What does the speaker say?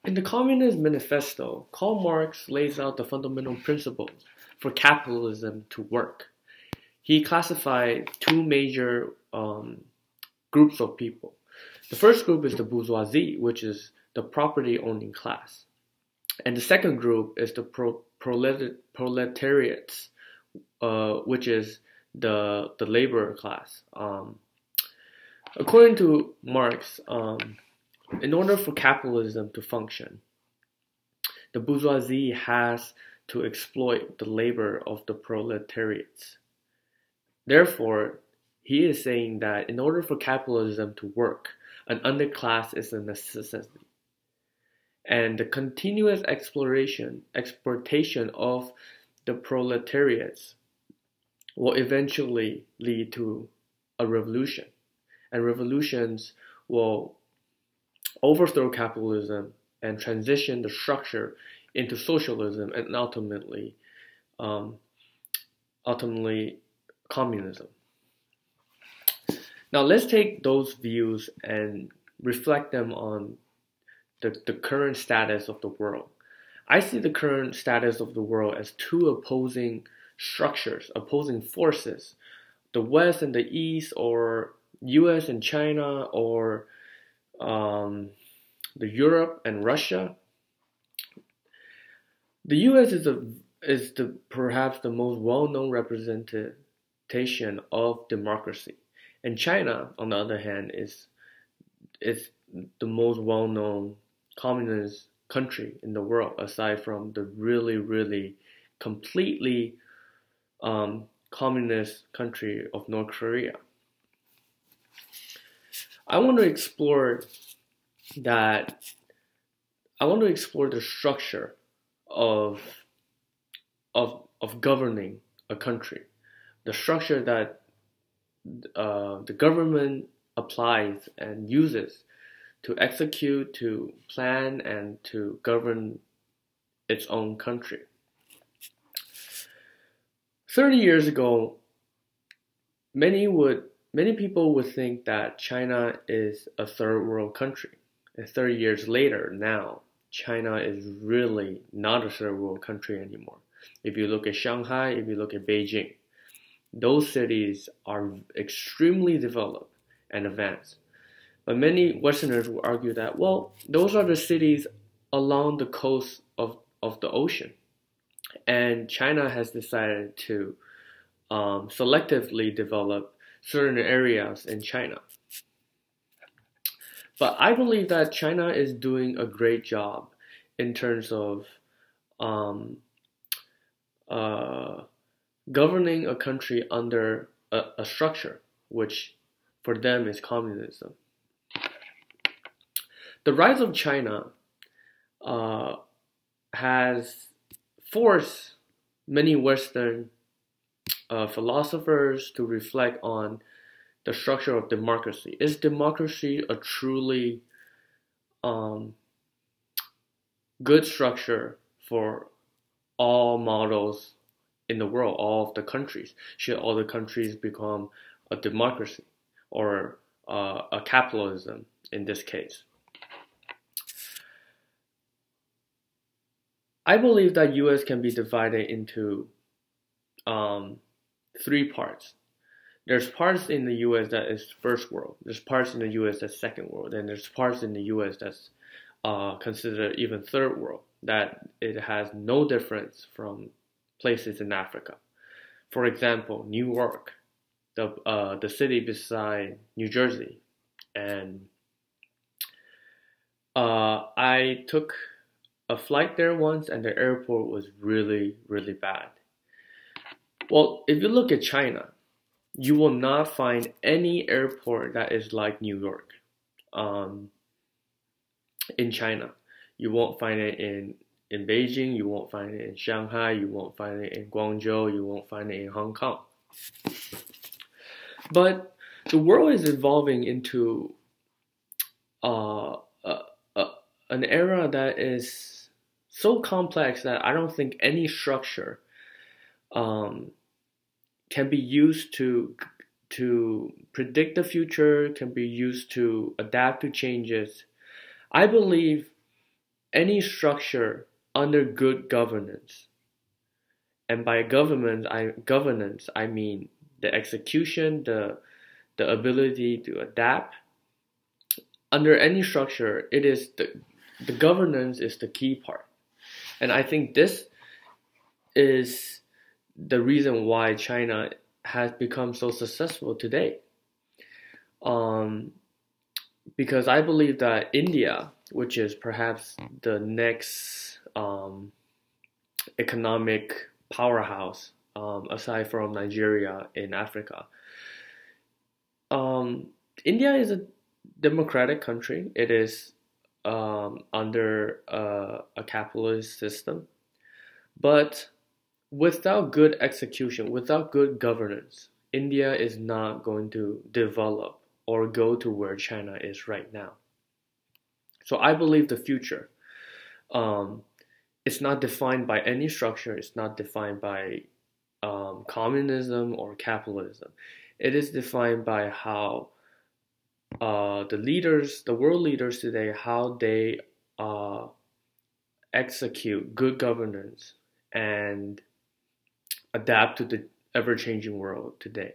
In the Communist Manifesto, Karl Marx lays out the fundamental principles for capitalism to work. He classified two major groups of people. The first group is the bourgeoisie, which is the property owning class. And the second group is the proletariats, which is the labor class. According to Marx, in order for capitalism to function, the bourgeoisie has to exploit the labor of the proletariats. Therefore, he is saying that in order for capitalism to work, an underclass is a necessity. And the continuous exportation of the proletariats will eventually lead to a revolution. And revolutions will overthrow capitalism and transition the structure into socialism and ultimately communism. Now let's take those views and reflect them on the current status of the world. I see the current status of the world as two opposing structures, opposing forces, the West and the East, or US and China, or the Europe and Russia. The US is perhaps the most well-known representation of democracy, and China, on the other hand, is the most well-known communist country in the world, aside from the really completely communist country of North Korea. I want to explore the structure of governing a country, the structure that the government applies and uses to execute, to plan, and to govern its own country. 30 years ago, many people would think that China is a third world country. And 30 years later, now, China is really not a third world country anymore. If you look at Shanghai, if you look at Beijing, those cities are extremely developed and advanced. But many Westerners will argue that, well, those are the cities along the coast of the ocean. And China has decided to selectively develop certain areas in China. But I believe that China is doing a great job in terms of governing a country under a structure, which for them is communism. The rise of China has forced many Western philosophers to reflect on the structure of democracy. Is democracy a truly good structure for all models in the world, all of the countries? Should all the countries become a democracy or a capitalism in this case? I believe that US can be divided into three parts. There's parts in the US that is first world. There's parts in the US that's second world. And there's parts in the US that's considered even third world, that it has no difference from places in Africa. For example, New York, the city beside New Jersey. And I took a flight there once, and the airport was really bad. Well, if you look at China, you will not find any airport that is like New York. In China, you won't find it in Beijing, you won't find it in Shanghai, you won't find it in Guangzhou, you won't find it in Hong Kong. But the world is evolving into an era that is so complex that I don't think any structure can be used to predict the future, can be used to adapt to changes. I believe any structure under good governance, and by governance I mean the execution, the ability to adapt. Under any structure, it is the governance is the key part. And I think this is the reason why China has become so successful today. Because I believe that India, which is perhaps the next economic powerhouse, aside from Nigeria in Africa, India is a democratic country. It is under a capitalist system, but without good execution, without good governance, India is not going to develop or go to where China is right now. So I believe the future, it's not defined by any structure. It's not defined by communism or capitalism. It is defined by how the world leaders today, how they execute good governance and adapt to the ever-changing world today.